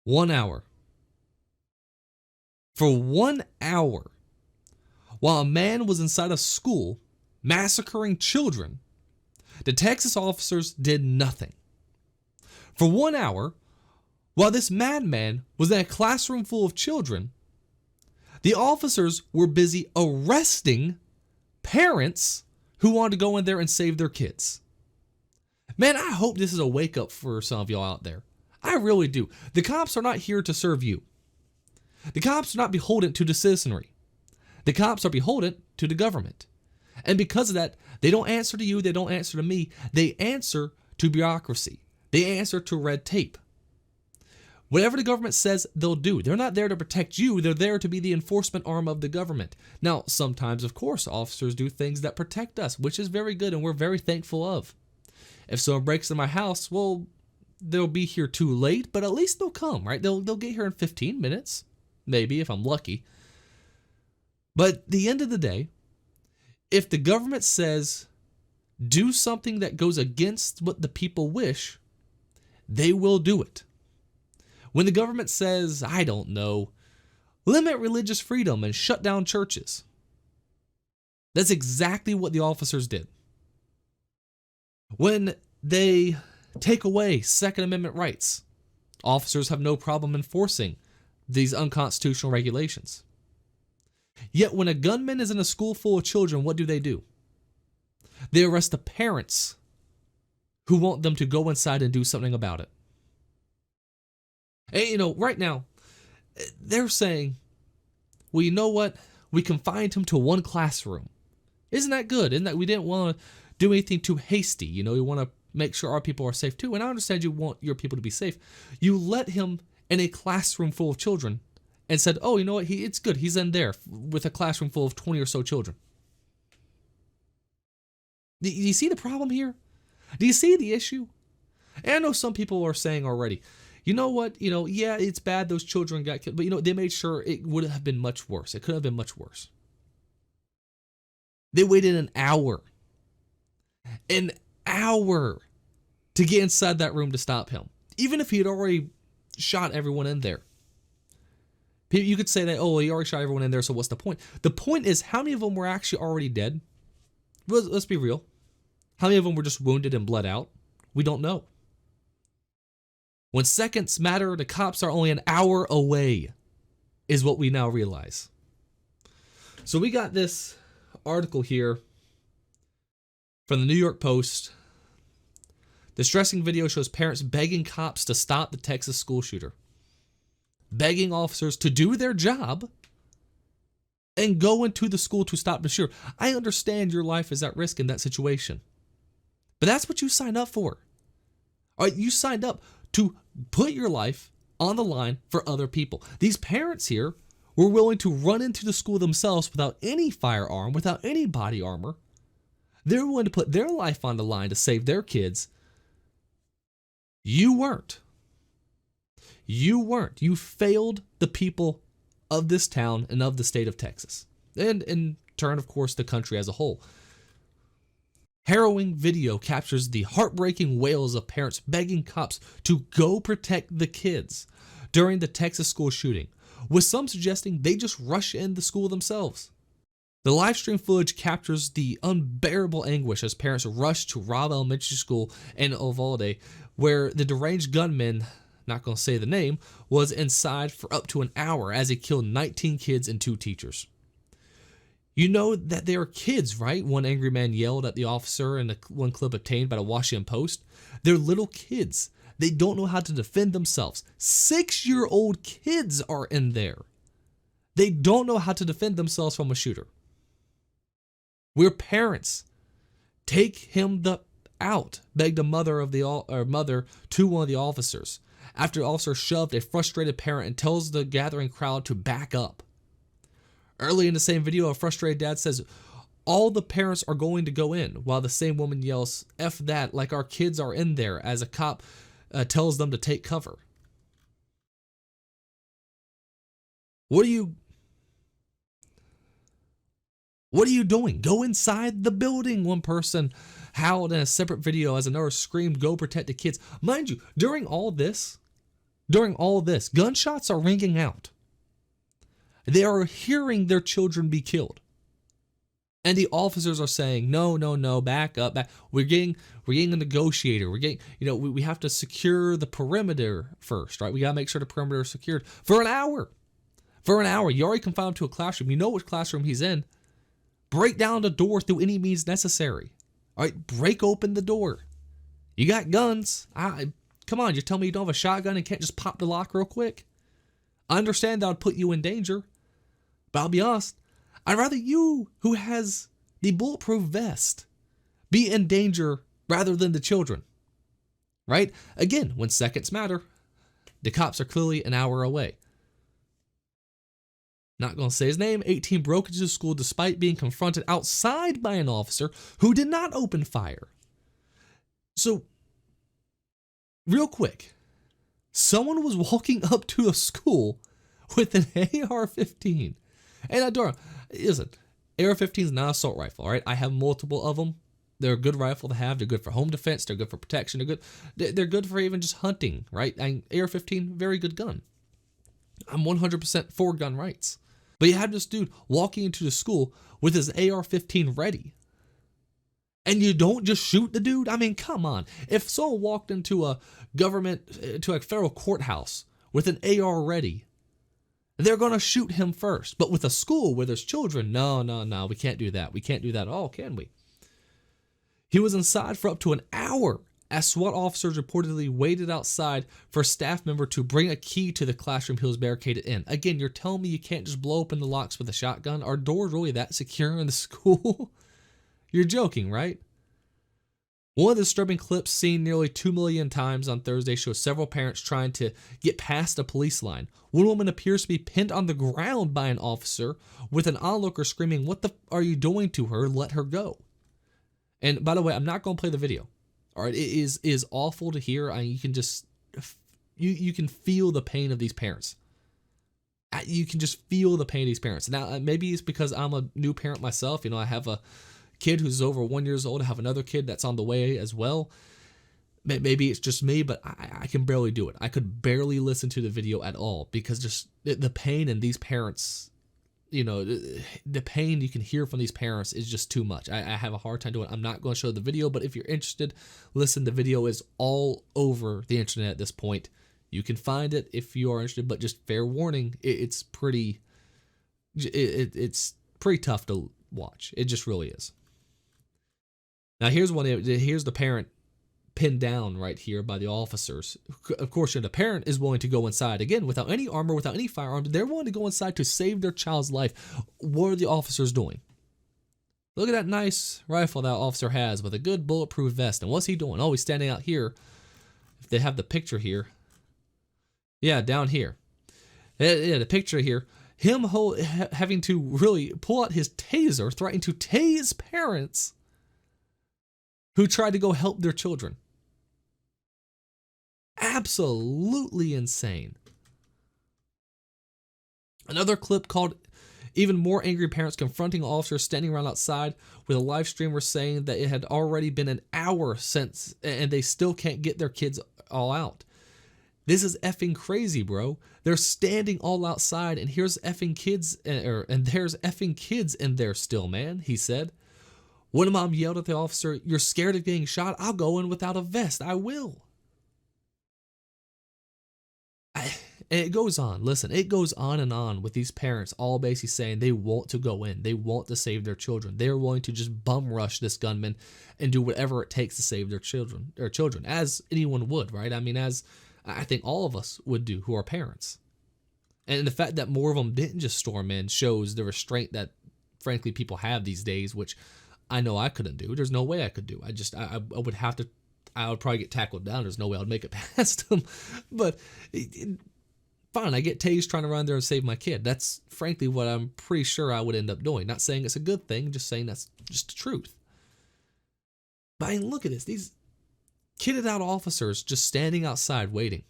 1 hour. For 1 hour, while a man was inside a school massacring children, the Texas officers did nothing. For 1 hour, while this madman was in a classroom full of children, the officers were busy arresting parents who wanted to go in there and save their kids. Man, I hope this is a wake up for some of y'all out there. I really do. The cops are not here to serve you. The cops are not beholden to the citizenry. The cops are beholden to the government. And because of that, they don't answer to you, they don't answer to me. They answer to bureaucracy. They answer to red tape. Whatever the government says, they'll do. They're not there to protect you. They're there to be the enforcement arm of the government. Now, sometimes, of course, officers do things that protect us, which is very good and we're very thankful of. If someone breaks in my house, well, they'll be here too late, but at least they'll come, right? They'll get here in 15 minutes, maybe, if I'm lucky. But at the end of the day, if the government says do something that goes against what the people wish, they will do it. When the government says, I don't know, limit religious freedom and shut down churches, that's exactly what the officers did. When they take away Second Amendment rights, officers have no problem enforcing these unconstitutional regulations. Yet when a gunman is in a school full of children, what do? They arrest the parents who want them to go inside and do something about it. And right now, they're saying, well, you know what? We confined him to one classroom. Isn't that good? Isn't that we didn't want to do anything too hasty? We want to make sure our people are safe too. And I understand you want your people to be safe. You let him in a classroom full of children and said, oh, you know what? It's good. He's in there with a classroom full of 20 or so children. Do you see the problem here? Do you see the issue? And I know some people are saying already, you know what? Yeah, it's bad those children got killed, but they made sure it would have been much worse. It could have been much worse. They waited an hour to get inside that room to stop him, even if he had already shot everyone in there. You could say that, oh, he already shot everyone in there, so what's the point? The point is, how many of them were actually already dead? Let's be real. How many of them were just wounded and bled out? We don't know. When seconds matter, the cops are only an hour away, is what we now realize. So we got this article here from the New York Post. Distressing video shows parents begging cops to stop the Texas school shooter. Begging officers to do their job and go into the school to stop the shooter. I understand your life is at risk in that situation, but that's what you signed up for. All right, you signed up to put your life on the line for other people. These parents here were willing to run into the school themselves without any firearm, without any body armor. They're willing to put their life on the line to save their kids. You weren't. You failed the people of this town and of the state of Texas. And in turn, of course, the country as a whole. Harrowing video captures the heartbreaking wails of parents begging cops to go protect the kids during the Texas school shooting, with some suggesting they just rush in the school themselves. The live stream footage captures the unbearable anguish as parents rush to Robb Elementary School in Uvalde, where the deranged gunman, not going to say the name, was inside for up to an hour as he killed 19 kids and 2 teachers. You know that they are kids, right? One angry man yelled at the officer in one clip obtained by the Washington Post. They're little kids. They don't know how to defend themselves. 6-year-old kids are in there. They don't know how to defend themselves from a shooter. We're parents. Take him out, begged a mother to one of the officers, after the officer shoved a frustrated parent and tells the gathering crowd to back up. Early in the same video, a frustrated dad says, all the parents are going to go in, while the same woman yells, F that, like our kids are in there, as a cop tells them to take cover. What are you doing? Go inside the building, one person howled in a separate video as another screamed, go protect the kids. Mind you, during all this, During all this, gunshots are ringing out. They are hearing their children be killed. And the officers are saying, no, no, no, back up, back. We're getting a negotiator. We're getting, we have to secure the perimeter first, right? We got to make sure the perimeter is secured for an hour. For an hour. You already confined him to a classroom. You know which classroom he's in. Break down the door through any means necessary. All right, break open the door. You got guns. Come on, you're telling me you don't have a shotgun and can't just pop the lock real quick? I understand that would put you in danger, but I'll be honest, I'd rather you, who has the bulletproof vest, be in danger rather than the children. Right? Again, when seconds matter, the cops are clearly an hour away. Not going to say his name. 18 broke into the school despite being confronted outside by an officer who did not open fire. So, real quick, someone was walking up to a school with an AR-15. And listen, AR-15 is not an assault rifle, all right? I have multiple of them. They're a good rifle to have. They're good for home defense. They're good for protection. They're good for even just hunting, right? AR-15, very good gun. I'm 100% for gun rights. But you have this dude walking into the school with his AR-15 ready. And you don't just shoot the dude? I mean, come on. If someone walked into a federal courthouse with an AR ready, they're going to shoot him first. But with a school where there's children, no, we can't do that. We can't do that at all, can we? He was inside for up to an hour as SWAT officers reportedly waited outside for a staff member to bring a key to the classroom he was barricaded in. Again, you're telling me you can't just blow open the locks with a shotgun? Are doors really that secure in the school? You're joking, right? One of the disturbing clips seen nearly 2 million times on Thursday shows several parents trying to get past a police line. One woman appears to be pinned on the ground by an officer with an onlooker screaming, "What the are you doing to her? Let her go." And by the way, I'm not going to play the video. All right, it is awful to hear. You can just you can feel the pain of these parents. You can just feel the pain of these parents. Now, maybe it's because I'm a new parent myself. I have a kid who's over 1 year old. I have another kid that's on the way as well. Maybe it's just me, but I can barely do it. I could barely listen to the video at all because just the pain in these parents, the pain you can hear from these parents is just too much. I have a hard time doing it. I'm not going to show the video, but if you're interested, listen, the video is all over the internet at this point. You can find it if you are interested, but just fair warning, it's pretty tough to watch. It just really is. Now here's the parent pinned down right here by the officers. Of course, the parent is willing to go inside again without any armor, without any firearms. They're willing to go inside to save their child's life. What are the officers doing? Look at that nice rifle that officer has with a good bulletproof vest. And what's he doing? Oh, he's standing out here. If they have the picture here. Yeah, down here. Yeah, the picture here. Him having to really pull out his taser, threatening to tase parents who tried to go help their children. Absolutely insane. Another clip called "Even More Angry Parents Confronting Officers Standing Around Outside," with a live streamer saying that it had already been an hour since and they still can't get their kids all out. This is effing crazy, bro. They're standing all outside and here's effing kids, and there's effing kids in there still, man, he said. One mom yelled at the officer, "You're scared of getting shot? I'll go in without a vest. I will." And it goes on. Listen, it goes on and on with these parents all basically saying they want to go in. They want to save their children. They're willing to just bum rush this gunman and do whatever it takes to save their children, as anyone would, right? I mean, as I think all of us would do who are parents. And the fact that more of them didn't just storm in shows the restraint that, frankly, people have these days, which I know I couldn't do. There's no way I could do. I would have to, I would probably get tackled down. There's no way I'd make it past them. But fine, I get tased trying to run there and save my kid. That's frankly what I'm pretty sure I would end up doing. Not saying it's a good thing, just saying that's just the truth. But I mean, look at this. These kitted out officers just standing outside waiting.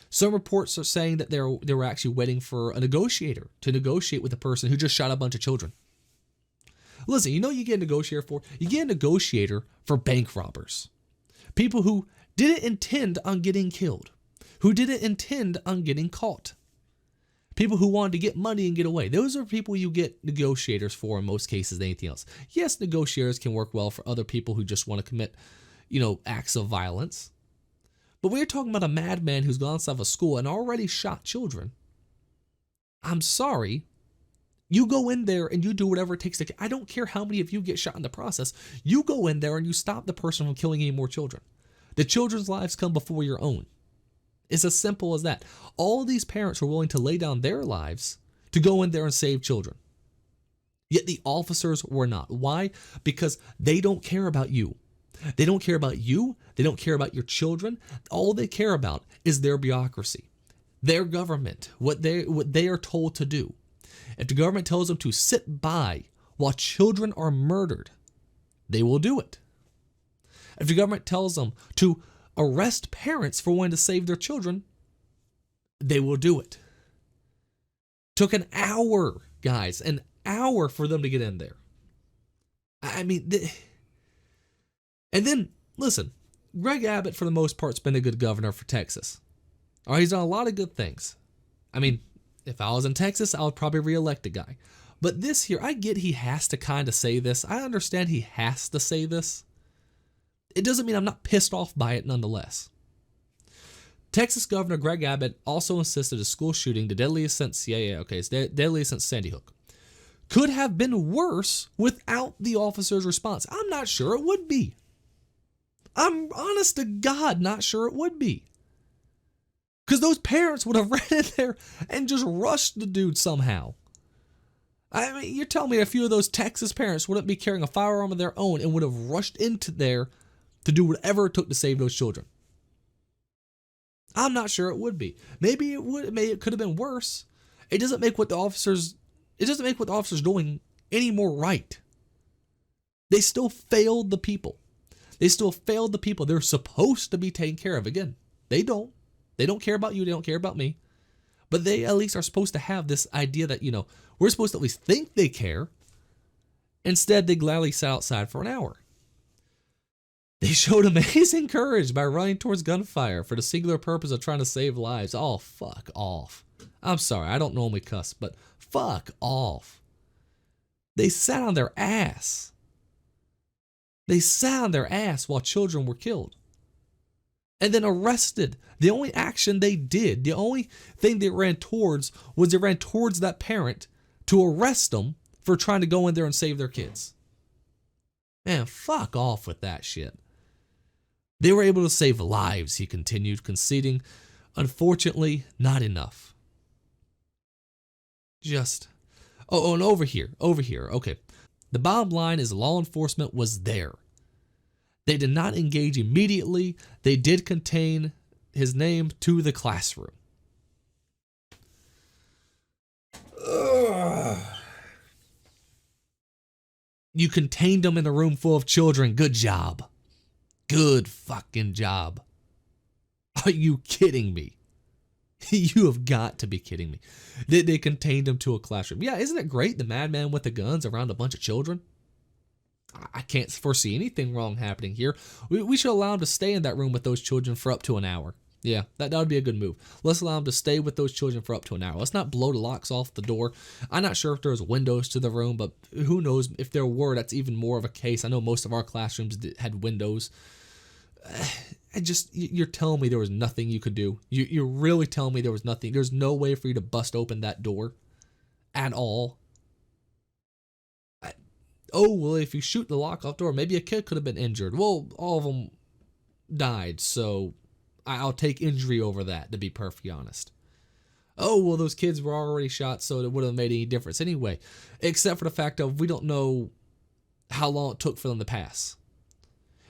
Some reports are saying that they were actually waiting for a negotiator to negotiate with the person who just shot a bunch of children. Listen, you get a negotiator for? You get a negotiator for bank robbers. People who didn't intend on getting killed. who didn't intend on getting caught. People who wanted to get money and get away. Those are people you get negotiators for in most cases than anything else. Yes, negotiators can work well for other people who just want to commit, acts of violence. But we're talking about a madman who's gone outside of a school and already shot children. I'm sorry. You go in there and you do whatever it takes to... I don't care how many of you get shot in the process. You go in there and you stop the person from killing any more children. The children's lives come before your own. It's as simple as that. All these parents were willing to lay down their lives to go in there and save children. Yet the officers were not. Why? Because they don't care about you. They don't care about you. They don't care about your children. All they care about is their bureaucracy, their government, what they are told to do. If the government tells them to sit by while children are murdered, they will do it. If the government tells them to arrest parents for wanting to save their children, they will do it. Took an hour, guys, an hour for them to get in there. I mean, and then, listen, Greg Abbott, for the most part, has been a good governor for Texas. All right, he's done a lot of good things. I mean, if I was in Texas, I would probably reelect the guy. But this here, I get he has to kind of say this. I understand he has to say this. It doesn't mean I'm not pissed off by it nonetheless. Texas Governor Greg Abbott also insisted a school shooting, the deadliest since, it's deadliest since Sandy Hook, could have been worse without the officer's response. I'm not sure it would be. I'm honest to God not sure it would be. Because those parents would have ran in there and just rushed the dude somehow. I mean, you're telling me a few of those Texas parents wouldn't be carrying a firearm of their own and would have rushed into there to do whatever it took to save those children. I'm not sure it would be. Maybe it would. Maybe it could have been worse. It doesn't make what the officers doing any more right. They still failed the people. They still failed the people they're supposed to be taking care of. Again, they don't. They don't care about you. They don't care about me. But they at least are supposed to have this idea that, we're supposed to at least think they care. Instead, they gladly sat outside for an hour. They showed amazing courage by running towards gunfire for the singular purpose of trying to save lives. Oh, fuck off. I'm sorry, I don't normally cuss, but fuck off. They sat on their ass. They sat on their ass while children were killed. And then arrested. The only action they did, the only thing they ran towards was they ran towards that parent to arrest them for trying to go in there and save their kids. Man, fuck off with that shit. They were able to save lives, he continued, conceding, unfortunately, not enough. And over here, okay. The bottom line is law enforcement was there. They did not engage immediately. They did contain his name to the classroom. Ugh. You contained them in a room full of children. Good job. Good fucking job. Are you kidding me? You have got to be kidding me. They contained him to a classroom. Yeah, isn't it great? The madman with the guns around a bunch of children. I can't foresee anything wrong happening here. We should allow him to stay in that room with those children for up to an hour. Yeah, that would be a good move. Let's allow him to stay with those children for up to an hour. Let's not blow the locks off the door. I'm not sure if there's windows to the room, but who knows if there were, that's even more of a case. I know most of our classrooms had windows. You're telling me there was nothing you could do. You're really telling me there was nothing. There's no way for you to bust open that door at all. Well, if you shoot the lock off door, maybe a kid could have been injured. Well, all of them died, so I'll take injury over that, to be perfectly honest. Well, those kids were already shot, so it wouldn't have made any difference anyway, except for the fact of we don't know how long it took for them to pass.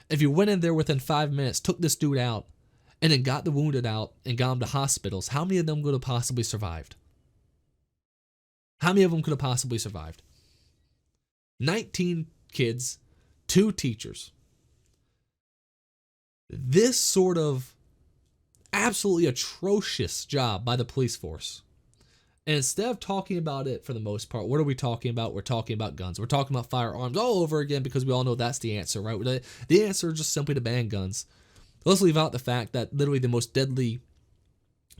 If you went in there within 5 minutes, took this dude out, and then got the wounded out and got them to hospitals, how many of them could have possibly survived? How many of them could have possibly survived? 19 kids, 2 teachers. This sort of absolutely atrocious job by the police force. And instead of talking about it for the most part, what are we talking about? We're talking about guns. We're talking about firearms all over again because we all know that's the answer, right? The answer is just simply to ban guns. Let's leave out the fact that literally the most deadly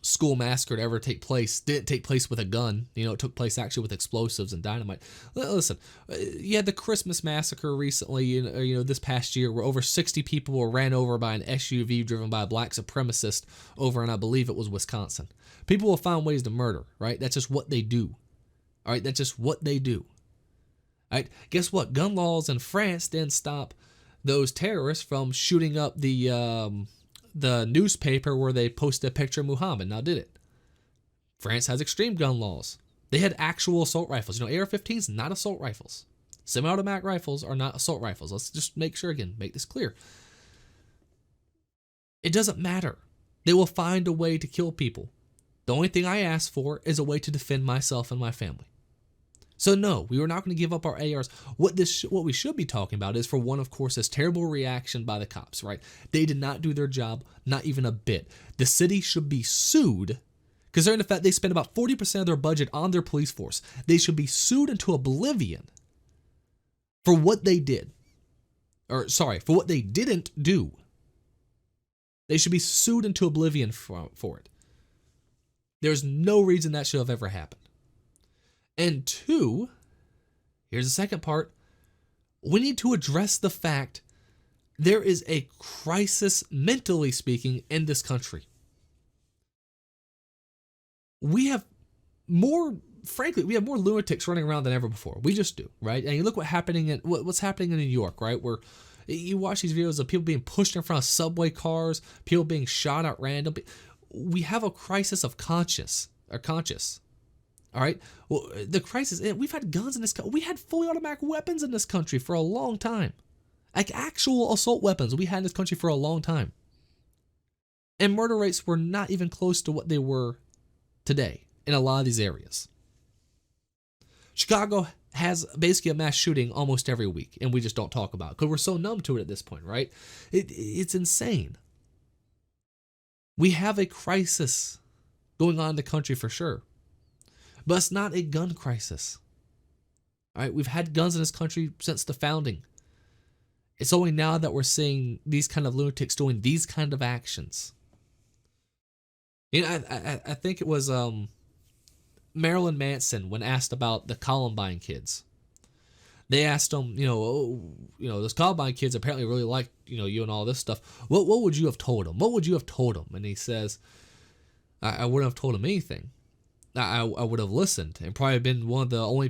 school massacre to ever take place didn't take place with a gun. It took place actually with explosives and dynamite. Listen, you had the Christmas massacre recently, this past year, where over 60 people were ran over by an SUV driven by a black supremacist over in, I believe it was Wisconsin. People will find ways to murder, right? That's just what they do. All right, that's just what they do. All right, guess what? Gun laws in France didn't stop those terrorists from shooting up the newspaper where they posted a picture of Muhammad. Now, did it? France has extreme gun laws. They had actual assault rifles. AR-15s, not assault rifles. Semi-automatic rifles are not assault rifles. Let's just make this clear. It doesn't matter. They will find a way to kill people. The only thing I ask for is a way to defend myself and my family. So no, we are not going to give up our ARs. What we should be talking about is, for one, of course, this terrible reaction by the cops, right? They did not do their job, not even a bit. The city should be sued, considering the fact they spend about 40% of their budget on their police force. They should be sued into oblivion for what they did. For what they didn't do. They should be sued into oblivion for it. There's no reason that should have ever happened. And two, here's the second part. We need to address the fact there is a crisis, mentally speaking, in this country. We have more lunatics running around than ever before. We just do, right? And you look what's happening in New York, right? Where you watch these videos of people being pushed in front of subway cars, people being shot at random. We have a crisis of conscience. All right. Well, the crisis, we've had guns in this country. We had fully automatic weapons in this country for a long time. Like actual assault weapons we had in this country for a long time. And murder rates were not even close to what they were today in a lot of these areas. Chicago has basically a mass shooting almost every week, and we just don't talk about it because we're so numb to it at this point, right? It's insane. We have a crisis going on in the country for sure. But it's not a gun crisis. All right, we've had guns in this country since the founding. It's only now that we're seeing these kind of lunatics doing these kind of actions. I think it was Marilyn Manson, when asked about the Columbine kids. They asked him, those Columbine kids apparently really liked, you and all this stuff. What would you have told them? What would you have told them? And he says, I wouldn't have told him anything. I would have listened and probably been probably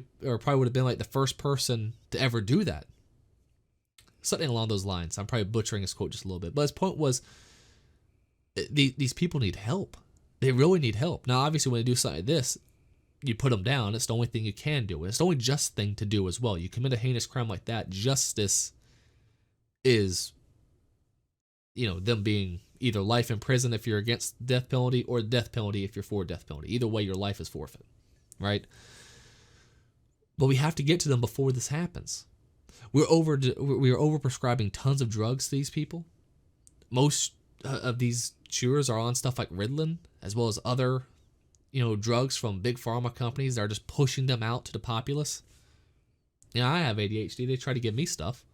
would have been like the first person to ever do that. Something along those lines. I'm probably butchering his quote just a little bit. But his point was, these people need help. They really need help. Now, obviously, when they do something like this, you put them down. It's the only thing you can do. It's the only just thing to do as well. You commit a heinous crime like that, justice is, them being either life in prison if you're against death penalty, or death penalty if you're for death penalty. Either way, your life is forfeit, right? But we have to get to them before this happens. We are overprescribing tons of drugs to these people. Most of these shooters are on stuff like Ritalin, as well as other, drugs from big pharma companies that are just pushing them out to the populace. I have ADHD. They try to give me stuff.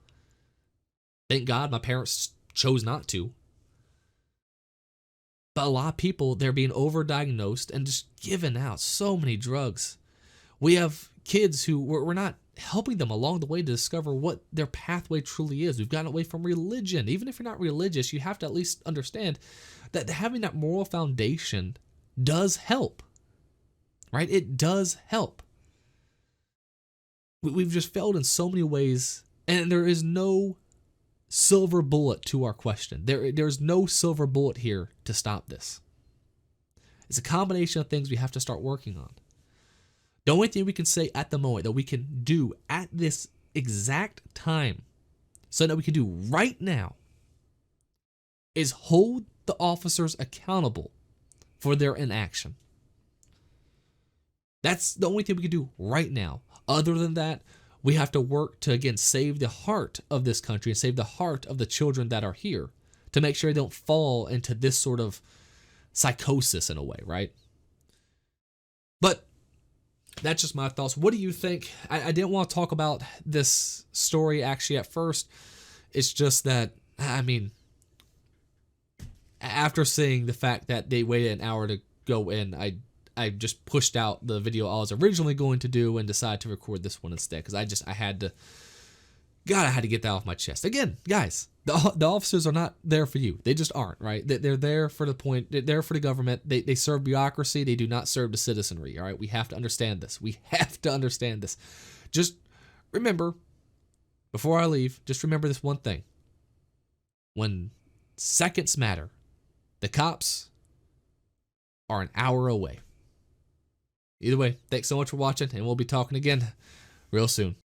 Thank God my parents chose not to. But a lot of people, they're being overdiagnosed and just given out so many drugs. We have kids who we're not helping them along the way to discover what their pathway truly is. We've gotten away from religion. Even if you're not religious, you have to at least understand that having that moral foundation does help, right? It does help. We've just failed in so many ways, and there is no silver bullet to our question. There's no silver bullet here to stop this. It's a combination of things we have to start working on. The only thing we can say at the moment that we can do at this exact time, so that we can do right now, is hold the officers accountable for their inaction. That's the only thing we can do right now. Other than that, we have to work to, again, save the heart of this country and save the heart of the children that are here, to make sure they don't fall into this sort of psychosis in a way, right? But that's just my thoughts. What do you think? I didn't want to talk about this story actually at first. It's just that, after seeing the fact that they waited an hour to go in. I just pushed out the video I was originally going to do and decided to record this one instead because I had to get that off my chest. Again, guys, the officers are not there for you. They just aren't, right? They're there for the point. They're there for the government. They serve bureaucracy. They do not serve the citizenry, all right? We have to understand this. We have to understand this. Just remember, before I leave, just remember this one thing. When seconds matter, the cops are an hour away. Either way, thanks so much for watching, and we'll be talking again real soon.